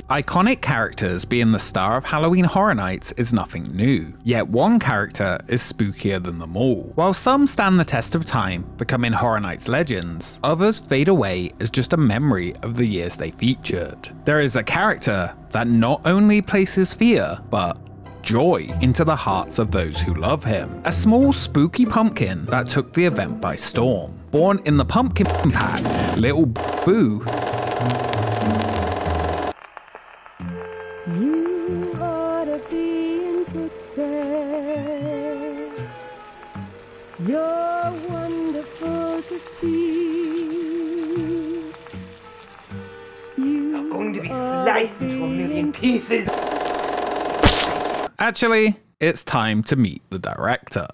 Iconic characters being the star of Halloween Horror Nights is nothing new, yet one character is spookier than them all. While some stand the test of time, becoming Horror Nights legends, others fade away as just a memory of the years they featured. There is a character that not only places fear, but joy into the hearts of those who love him. A small spooky pumpkin that took the event by storm. Born in the pumpkin patch, Little Boo you ought to be in good stead. You're wonderful to see. You're going to be sliced into a million pieces. Actually, it's time to meet the director.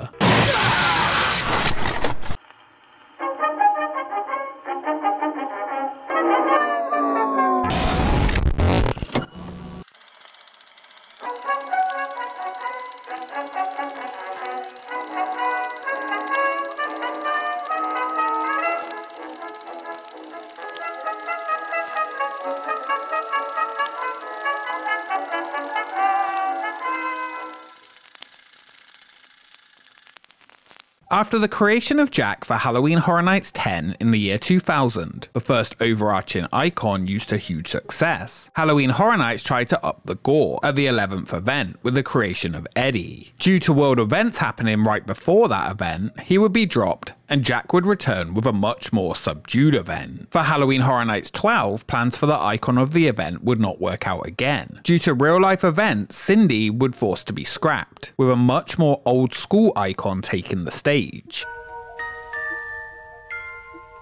After the creation of Jack for Halloween Horror Nights 10 in the year 2000, the first overarching icon used to huge success, Halloween Horror Nights tried to up the gore at the 11th event with the creation of Eddie. Due to world events happening right before that event, he would be dropped and Jack would return with a much more subdued event. For Halloween Horror Nights 12, plans for the icon of the event would not work out again. Due to real life events, Cindy would force to be scrapped, with a much more old school icon taking the stage.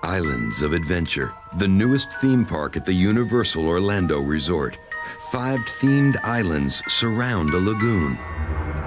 Islands of Adventure, the newest theme park at the Universal Orlando Resort. 5 themed islands surround a lagoon.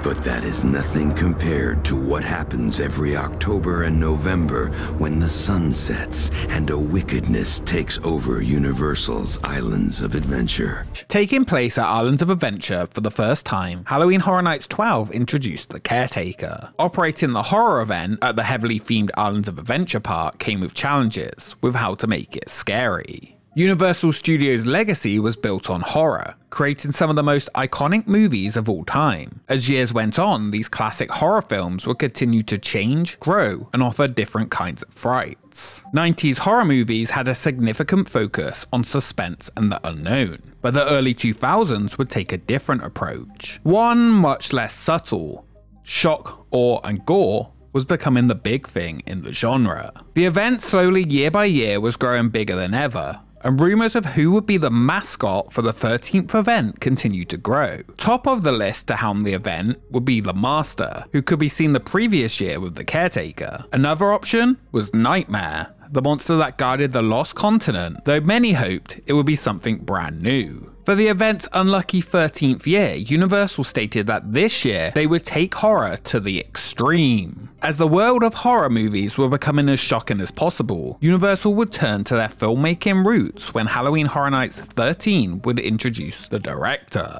But that is nothing compared to what happens every October and November when the sun sets and a wickedness takes over Universal's Islands of Adventure. Taking place at Islands of Adventure for the first time, Halloween Horror Nights 12 introduced the Caretaker. Operating the horror event at the heavily themed Islands of Adventure park came with challenges with how to make it scary. Universal Studios' legacy was built on horror, creating some of the most iconic movies of all time. As years went on, these classic horror films would continue to change, grow, and offer different kinds of frights. 90s horror movies had a significant focus on suspense and the unknown, but the early 2000s would take a different approach. One much less subtle. Shock, awe, and gore was becoming the big thing in the genre. The event slowly year by year was growing bigger than ever, and rumours of who would be the mascot for the 13th event continued to grow. Top of the list to helm the event would be the Master, who could be seen the previous year with the Caretaker. Another option was Nightmare, the monster that guarded the Lost Continent, though many hoped it would be something brand new. For the event's unlucky 13th year, Universal stated that this year they would take horror to the extreme. As the world of horror movies were becoming as shocking as possible, Universal would turn to their filmmaking roots when Halloween Horror Nights 13 would introduce the director.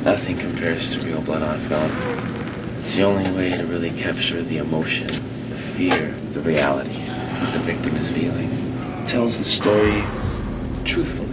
Nothing compares to real blood on film. It's the only way to really capture the emotion, the fear, the reality that the victim is feeling. It tells the story truthfully.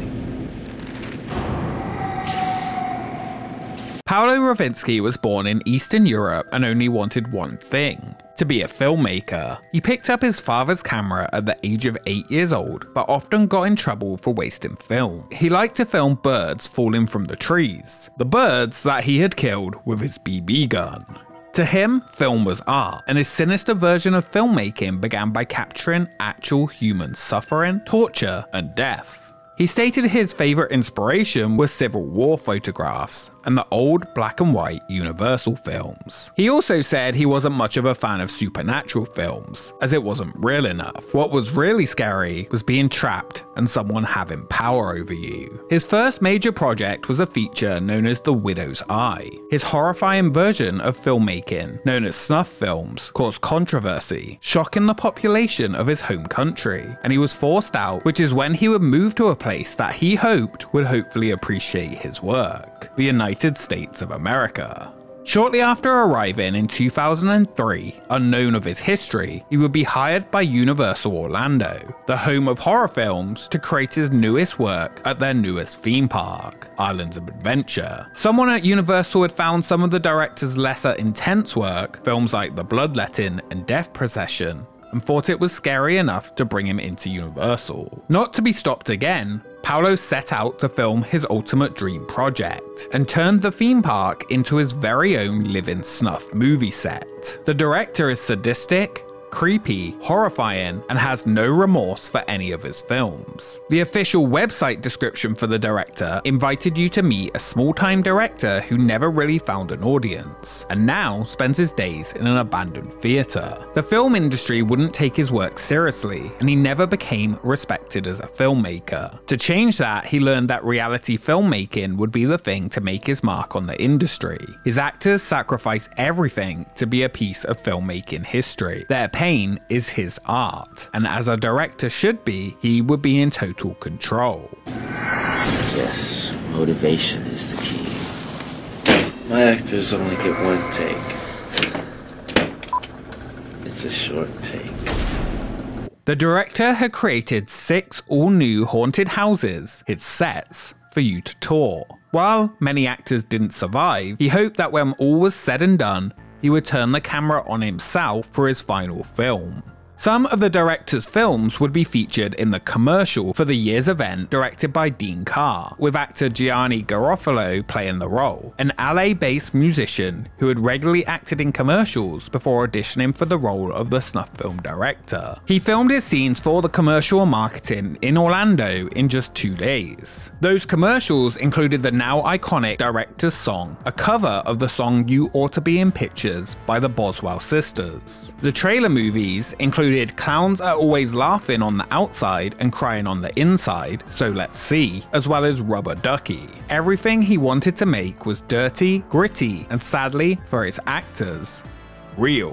Paolo Rovinski was born in Eastern Europe and only wanted one thing: to be a filmmaker. He picked up his father's camera at the age of 8 years old, but often got in trouble for wasting film. He liked to film birds falling from the trees, the birds that he had killed with his BB gun. To him, film was art, and his sinister version of filmmaking began by capturing actual human suffering, torture, and death. He stated his favourite inspiration was Civil War photographs and the old black and white Universal films. He also said he wasn't much of a fan of supernatural films, as it wasn't real enough. What was really scary was being trapped and someone having power over you. His first major project was a feature known as The Widow's Eye. His horrifying version of filmmaking, known as snuff films, caused controversy, shocking the population of his home country, and he was forced out, which is when he would move to a place that he hoped would hopefully appreciate his work: the United States of America. Shortly after arriving in 2003, unknown of his history, he would be hired by Universal Orlando, the home of horror films, to create his newest work at their newest theme park, Islands of Adventure. Someone at Universal had found some of the director's lesser intense work, films like The Bloodletting and Death Procession, and thought it was scary enough to bring him into Universal. Not to be stopped again, Paolo set out to film his ultimate dream project, and turned the theme park into his very own live-in snuff movie set. The director is sadistic, creepy, horrifying, and has no remorse for any of his films. The official website description for the director invited you to meet a small-time director who never really found an audience, and now spends his days in an abandoned theatre. The film industry wouldn't take his work seriously, and he never became respected as a filmmaker. To change that, he learned that reality filmmaking would be the thing to make his mark on the industry. His actors sacrifice everything to be a piece of filmmaking history. Their pain is his art, and as a director should be, he would be in total control. Yes, motivation is the key. My actors only get one take. It's a short take. The director had created 6 all-new haunted houses, his sets, for you to tour. While many actors didn't survive, he hoped that when all was said and done, he would turn the camera on himself for his final film. Some of the director's films would be featured in the commercial for the year's event directed by Dean Carr, with actor Gianni Garofalo playing the role, an LA-based musician who had regularly acted in commercials before auditioning for the role of the snuff film director. He filmed his scenes for the commercial and marketing in Orlando in just 2 days. Those commercials included the now iconic director's song, a cover of the song You Ought to Be in Pictures by the Boswell Sisters. The trailer movies included Clowns Are Always Laughing on the Outside and Crying on the Inside, So Let's See, as well as Rubber Ducky. Everything he wanted to make was dirty, gritty, and sadly, for his actors, real.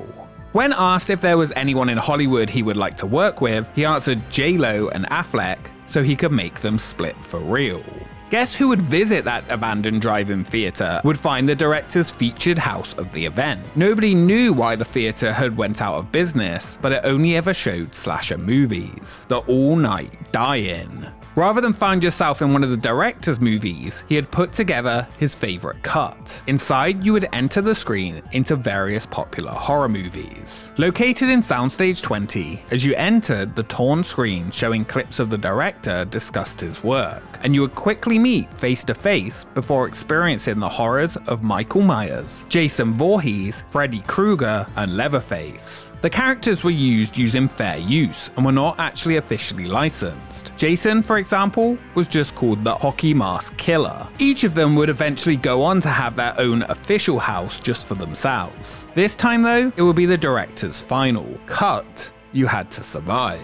When asked if there was anyone in Hollywood he would like to work with, he answered J-Lo and Affleck so he could make them split for real. Guess who would visit that abandoned drive-in theatre would find the director's featured house of the event. Nobody knew why the theatre had went out of business, but it only ever showed slasher movies. The all-night die-in. Rather than find yourself in one of the director's movies, he had put together his favourite cut. Inside, you would enter the screen into various popular horror movies. Located in Soundstage 20, as you entered, the torn screen showing clips of the director discussed his work, and you would quickly meet face to face before experiencing the horrors of Michael Myers, Jason Voorhees, Freddy Krueger, and Leatherface. The characters were used using fair use and were not actually officially licensed. Jason, for example, was just called the Hockey Mask Killer. Each of them would eventually go on to have their own official house just for themselves. This time though, it would be the director's final cut. You had to survive.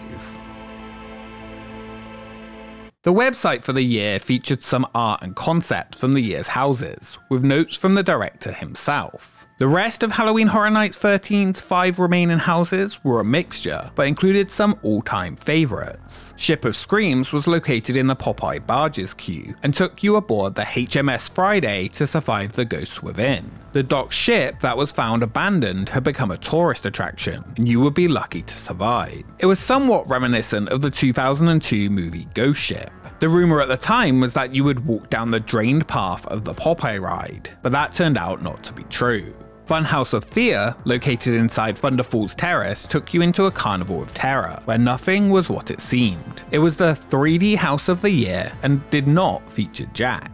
The website for the year featured some art and concept from the year's houses, with notes from the director himself. The rest of Halloween Horror Nights 13's 5 remaining houses were a mixture, but included some all-time favourites. Ship of Screams was located in the Popeye Barges queue, and took you aboard the HMS Friday to survive the ghosts within. The docked ship that was found abandoned had become a tourist attraction, and you would be lucky to survive. It was somewhat reminiscent of the 2002 movie Ghost Ship. The rumour at the time was that you would walk down the drained path of the Popeye ride, but that turned out not to be true. Funhouse of Fear, located inside Thunder Falls Terrace, took you into a carnival of terror, where nothing was what it seemed. It was the 3D house of the year and did not feature Jack.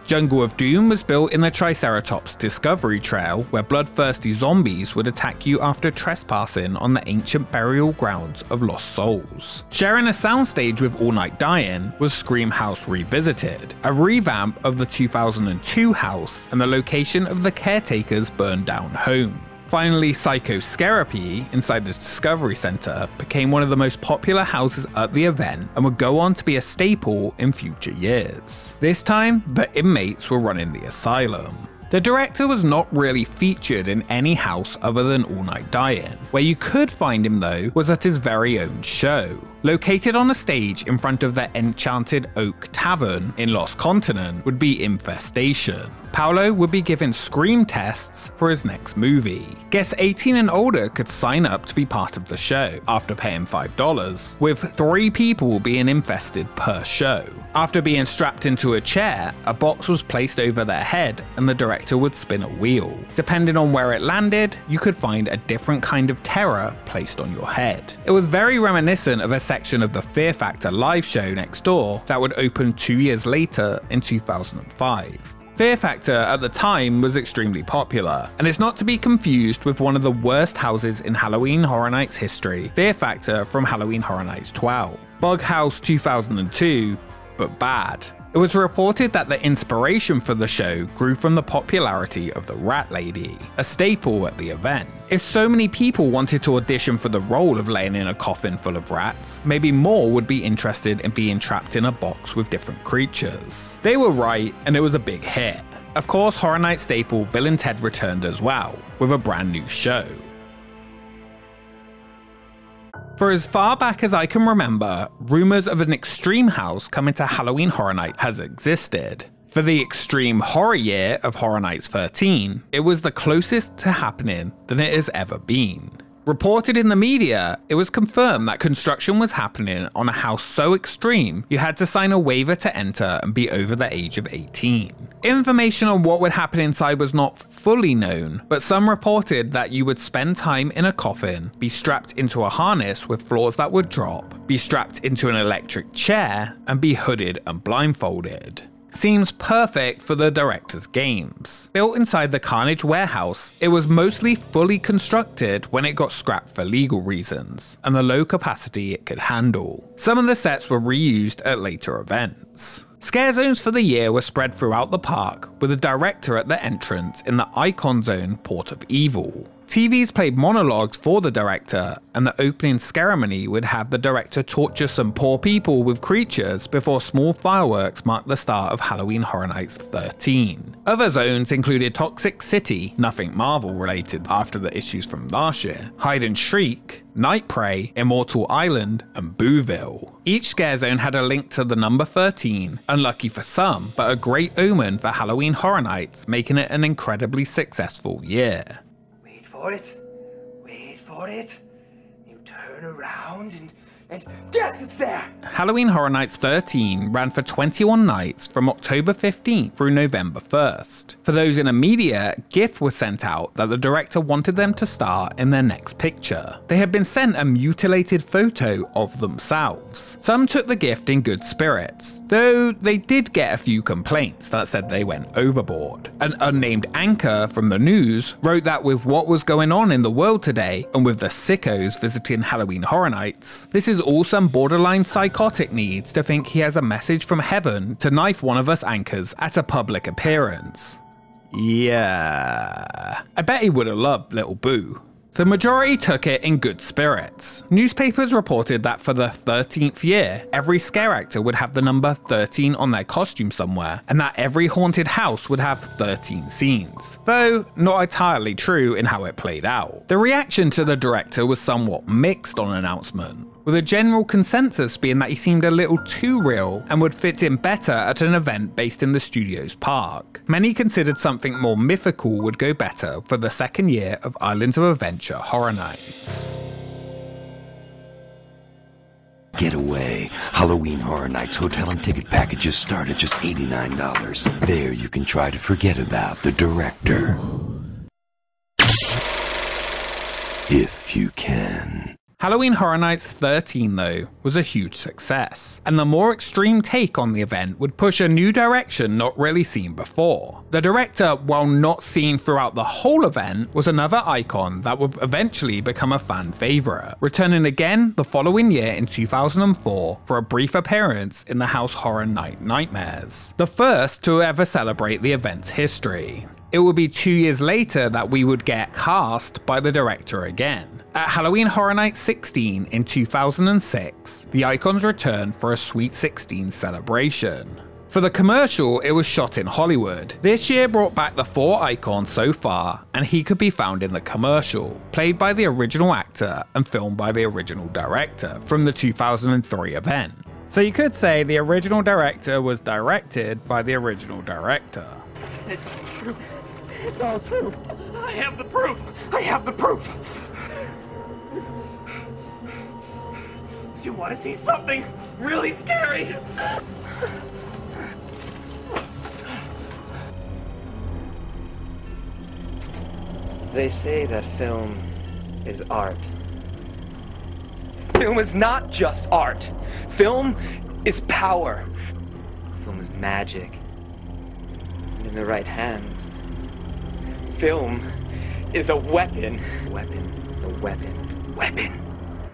Jungle of Doom was built in the Triceratops Discovery Trail, where bloodthirsty zombies would attack you after trespassing on the ancient burial grounds of lost souls. Sharing a soundstage with All Night Die-In was Scream House Revisited, a revamp of the 2002 house and the location of the caretaker's burned down home. Finally, Psychoscarapy inside the Discovery Center became one of the most popular houses at the event and would go on to be a staple in future years. This time, the inmates were running the asylum. The director was not really featured in any house other than All Night Die-In. Where you could find him though was at his very own show. Located on a stage in front of the Enchanted Oak Tavern in Lost Continent would be Infestation. Paolo would be given scream tests for his next movie. Guests 18 and older could sign up to be part of the show after paying $5, with 3 people being infested per show. After being strapped into a chair, a box was placed over their head and the director would spin a wheel. Depending on where it landed, you could find a different kind of terror placed on your head. It was very reminiscent of a section of the Fear Factor live show next door that would open 2 years later in 2005. Fear Factor at the time was extremely popular, and it's not to be confused with one of the worst houses in Halloween Horror Nights history, Fear Factor from Halloween Horror Nights 12. Bug House 2002, but bad. It was reported that the inspiration for the show grew from the popularity of the Rat Lady, a staple at the event. If so many people wanted to audition for the role of laying in a coffin full of rats, maybe more would be interested in being trapped in a box with different creatures. They were right, and it was a big hit. Of course, Horror Nights staple Bill and Ted returned as well, with a brand new show. For as far back as I can remember, rumours of an extreme house coming to Halloween Horror Nights has existed. For the extreme horror year of Horror Nights 13, it was the closest to happening than it has ever been. Reported in the media, it was confirmed that construction was happening on a house so extreme you had to sign a waiver to enter and be over the age of 18. Information on what would happen inside was not fully known, but some reported that you would spend time in a coffin, be strapped into a harness with floors that would drop, be strapped into an electric chair, and be hooded and blindfolded. Seems perfect for the director's games. Built inside the Carnage warehouse, it was mostly fully constructed when it got scrapped for legal reasons, and the low capacity it could handle. Some of the sets were reused at later events. Scare zones for the year were spread throughout the park, with a director at the entrance in the Icon Zone Port of Evil. TVs played monologues for the director, and the opening ceremony would have the director torture some poor people with creatures before small fireworks marked the start of Halloween Horror Nights 13. Other zones included Toxic City, nothing Marvel related after the issues from last year, Hide and Shriek, Night Prey, Immortal Island, and Booville. Each scare zone had a link to the number 13, unlucky for some, but a great omen for Halloween Horror Nights, making it an incredibly successful year. Wait for it. You turn around and yes, it's there! Halloween Horror Nights 13 ran for 21 nights from October 15th through November 1st. For those in the media, a gift was sent out that the director wanted them to star in their next picture. They had been sent a mutilated photo of themselves. Some took the gift in good spirits, though they did get a few complaints that said they went overboard. An unnamed anchor from the news wrote that with what was going on in the world today, and with the sickos visiting Halloween Horror Nights, this is all some borderline psychotic needs to think he has a message from heaven to knife one of us anchors at a public appearance. Yeah, I bet he would have loved Little Boo. The majority took it in good spirits. Newspapers reported that for the 13th year, every scare actor would have the number 13 on their costume somewhere, and that every haunted house would have 13 scenes. Though, not entirely true in how it played out. The reaction to the director was somewhat mixed on announcement, with a general consensus being that he seemed a little too real and would fit in better at an event based in the studio's park. Many considered something more mythical would go better for the second year of Islands of Adventure Horror Nights. Get away. Halloween Horror Nights hotel and ticket packages start at just $89. There you can try to forget about the director. If you can. Halloween Horror Nights 13, though, was a huge success, and the more extreme take on the event would push a new direction not really seen before. The director, while not seen throughout the whole event, was another icon that would eventually become a fan favourite, returning again the following year in 2004 for a brief appearance in the House Horror Night Nightmares, the first to ever celebrate the event's history. It would be 2 years later that we would get cast by the director again. At Halloween Horror Nights 16 in 2006, the icons returned for a Sweet 16 celebration. For the commercial, it was shot in Hollywood. This year brought back the 4 icons so far, and he could be found in the commercial, played by the original actor and filmed by the original director from the 2003 event. So you could say the original director was directed by the original director. It's all true. It's all true. I have the proof. I have the proof. Do you want to see something really scary? They say that film is art. Film is not just art. Film is power. Film is magic. And in the right hands, film is a weapon. Weapon.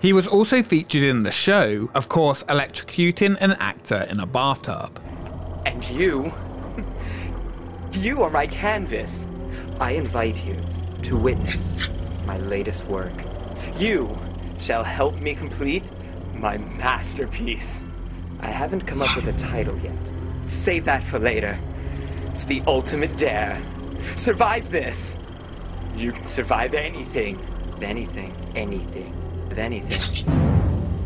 He was also featured in the show, of course electrocuting an actor in a bathtub. And you are my canvas. I invite you to witness my latest work. You shall help me complete my masterpiece. I haven't come up with a title yet. Save that for later. It's the ultimate dare. Survive this. You can survive anything. Anything.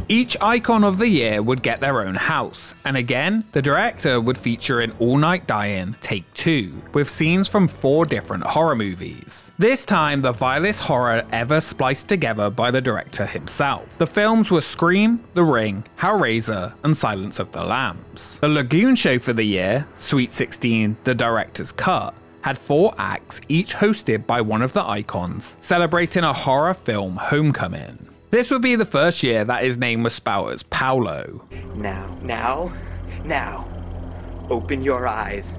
Each icon of the year would get their own house, and again, the director would feature in All Night Dying Take 2, with scenes from 4 different horror movies. This time, the vilest horror ever spliced together by the director himself. The films were Scream, The Ring, Hellraiser, and Silence of the Lambs. The Lagoon show for the year, Sweet 16, The Director's Cut, had 4 acts, each hosted by one of the icons, celebrating a horror film homecoming. This would be the first year that his name was spelled as Paolo. Now, open your eyes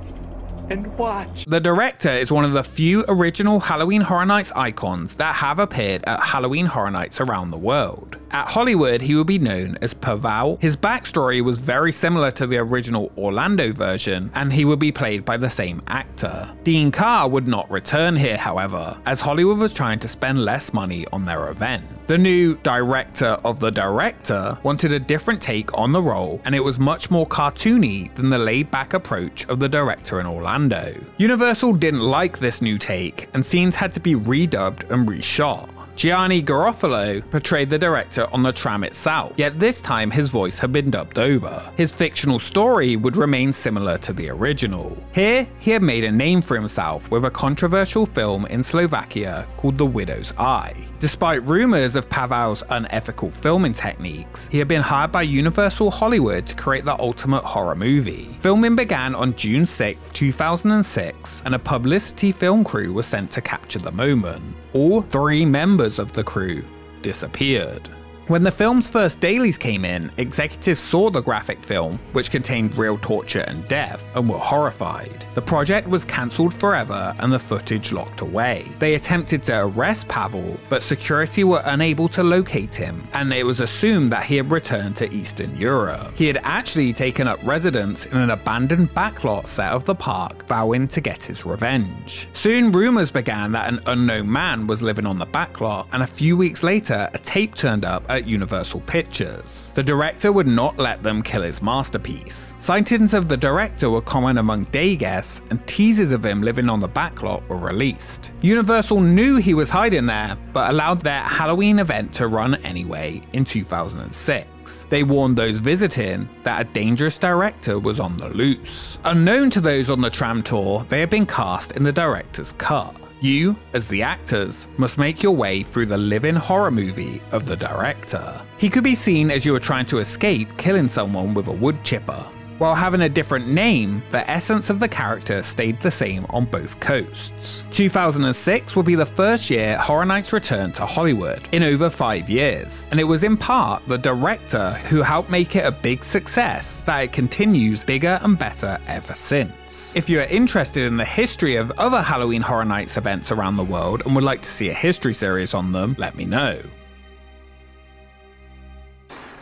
and watch. The director is one of the few original Halloween Horror Nights icons that have appeared at Halloween Horror Nights around the world. At Hollywood, he would be known as Paval. His backstory was very similar to the original Orlando version, and he would be played by the same actor. Dean Carr would not return here, however, as Hollywood was trying to spend less money on their event. The new director of the director wanted a different take on the role, and it was much more cartoony than the laid-back approach of the director in Orlando. Universal didn't like this new take, and scenes had to be redubbed and reshot. Gianni Garofalo portrayed the director on the tram itself, yet this time his voice had been dubbed over. His fictional story would remain similar to the original. Here, he had made a name for himself with a controversial film in Slovakia called The Widow's Eye. Despite rumors of Paval's unethical filming techniques, he had been hired by Universal Hollywood to create the ultimate horror movie. Filming began on June 6, 2006, and a publicity film crew was sent to capture the moment. All 3 members of the crew disappeared. When the film's first dailies came in, executives saw the graphic film, which contained real torture and death, and were horrified. The project was cancelled forever and the footage locked away. They attempted to arrest Pavel, but security were unable to locate him, and it was assumed that he had returned to Eastern Europe. He had actually taken up residence in an abandoned backlot set of the park, vowing to get his revenge. Soon rumors began that an unknown man was living on the backlot, and a few weeks later, a tape turned up at Universal Pictures. The director would not let them kill his masterpiece. Sightings of the director were common among day guests, and teasers of him living on the backlot were released. Universal knew he was hiding there, but allowed their Halloween event to run anyway in 2006. They warned those visiting that a dangerous director was on the loose. Unknown to those on the tram tour, they had been cast in the director's cut. You, as the actors, must make your way through the living horror movie of the director. He could be seen as you were trying to escape killing someone with a wood chipper. While having a different name, the essence of the character stayed the same on both coasts. 2006 will be the first year Horror Nights returned to Hollywood in over 5 years, and it was in part the director who helped make it a big success that it continues bigger and better ever since. If you are interested in the history of other Halloween Horror Nights events around the world and would like to see a history series on them, let me know.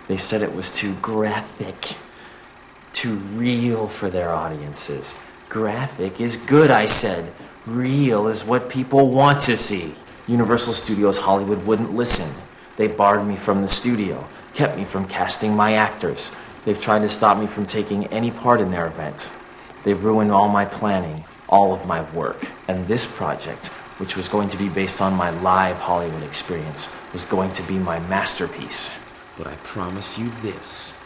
They said it was too graphic. Too real for their audiences. Graphic is good, I said. Real is what people want to see. Universal Studios Hollywood wouldn't listen. They barred me from the studio, kept me from casting my actors. They've tried to stop me from taking any part in their event. They ruined all my planning, all of my work. And this project, which was going to be based on my live Hollywood experience, was going to be my masterpiece. But I promise you this.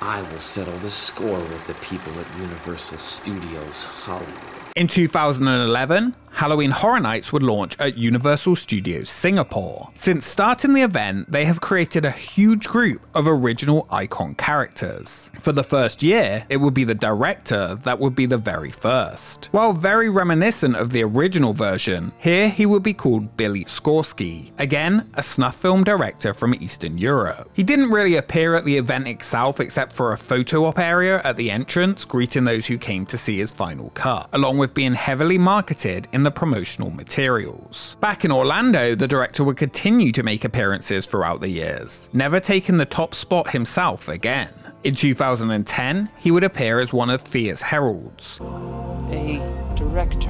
I will settle the score with the people at Universal Studios Hollywood. In 2011, Halloween Horror Nights would launch at Universal Studios Singapore. Since starting the event, they have created a huge group of original icon characters. For the first year, it would be the director that would be the very first. While very reminiscent of the original version, here he would be called Billy Skorsky, again a snuff film director from Eastern Europe. He didn't really appear at the event itself except for a photo op area at the entrance greeting those who came to see his final cut, along with being heavily marketed in the promotional materials. Back in Orlando, the director would continue to make appearances throughout the years, never taking the top spot himself again. In 2010, he would appear as one of Fear's heralds, A director.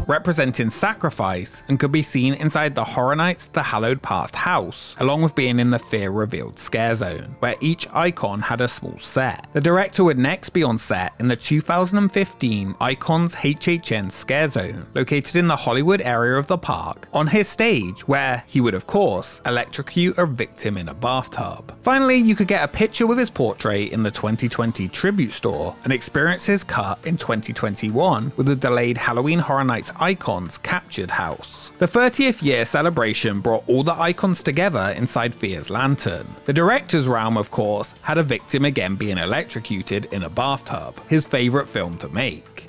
representing sacrifice, and could be seen inside the Horror Nights The Hallowed Past house, along with being in the Fear Revealed scare zone, where each icon had a small set. The director would next be on set in the 2015 Icons HHN scare zone, located in the Hollywood area of the park, on his stage, where he would of course electrocute a victim in a bathtub. Finally, you could get a picture with his portrait in the 2020 tribute store and experience his cut in 2021 with the delayed Halloween Horror Nights Icons Captured house. The 30th year celebration brought all the icons together inside Fear's lantern. The director's realm, of course, had a victim again being electrocuted in a bathtub, his favourite film to make.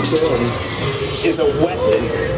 Film is a weapon.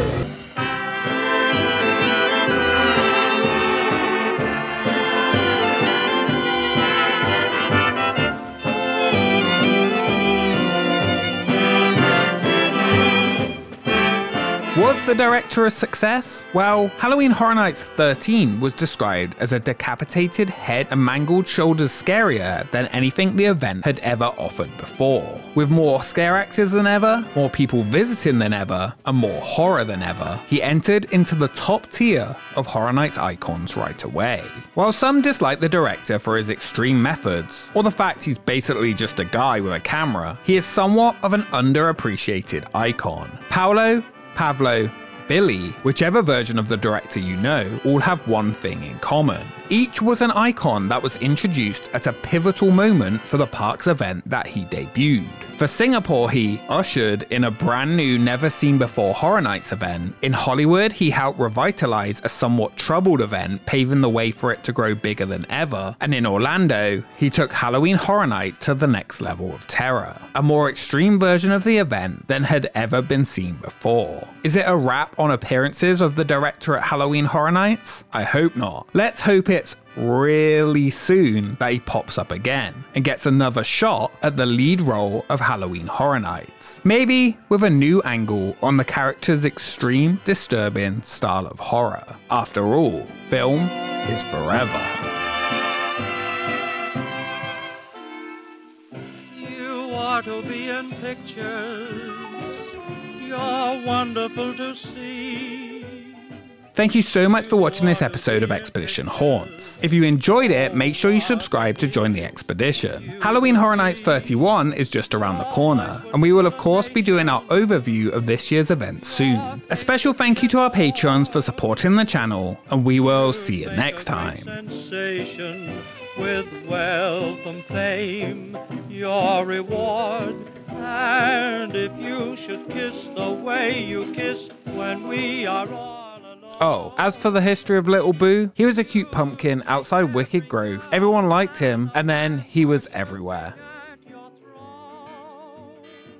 Was the director a success? Well, Halloween Horror Nights 13 was described as a decapitated head and mangled shoulders scarier than anything the event had ever offered before. With more scare actors than ever, more people visiting than ever, and more horror than ever, he entered into the top tier of Horror Nights icons right away. While some dislike the director for his extreme methods, or the fact he's basically just a guy with a camera, he is somewhat of an underappreciated icon. Paolo, Pavlo, Billy, whichever version of the director you know, all have one thing in common. Each was an icon that was introduced at a pivotal moment for the park's event that he debuted. For Singapore, he ushered in a brand new, never seen before Horror Nights event. In Hollywood, he helped revitalize a somewhat troubled event, paving the way for it to grow bigger than ever. And in Orlando, he took Halloween Horror Nights to the next level of terror, a more extreme version of the event than had ever been seen before. Is it a wrap on appearances of the director at Halloween Horror Nights? I hope not. Let's hope it's really soon that he pops up again and gets another shot at the lead role of Halloween Horror Nights. Maybe with a new angle on the character's extreme, disturbing style of horror. After all, film is forever. You ought to be in pictures. You're wonderful to see. Thank you so much for watching this episode of Expedition Haunts. If you enjoyed it, make sure you subscribe to join the expedition. Halloween Horror Nights 31 is just around the corner, and we will of course be doing our overview of this year's event soon. A special thank you to our patrons for supporting the channel, and we will see you next time. Sensation with wealth and fame, your reward. And if you should kiss the way you kiss when we are all. Oh, as for the history of Little Boo, he was a cute pumpkin outside Wicked Grove. Everyone liked him, and then he was everywhere.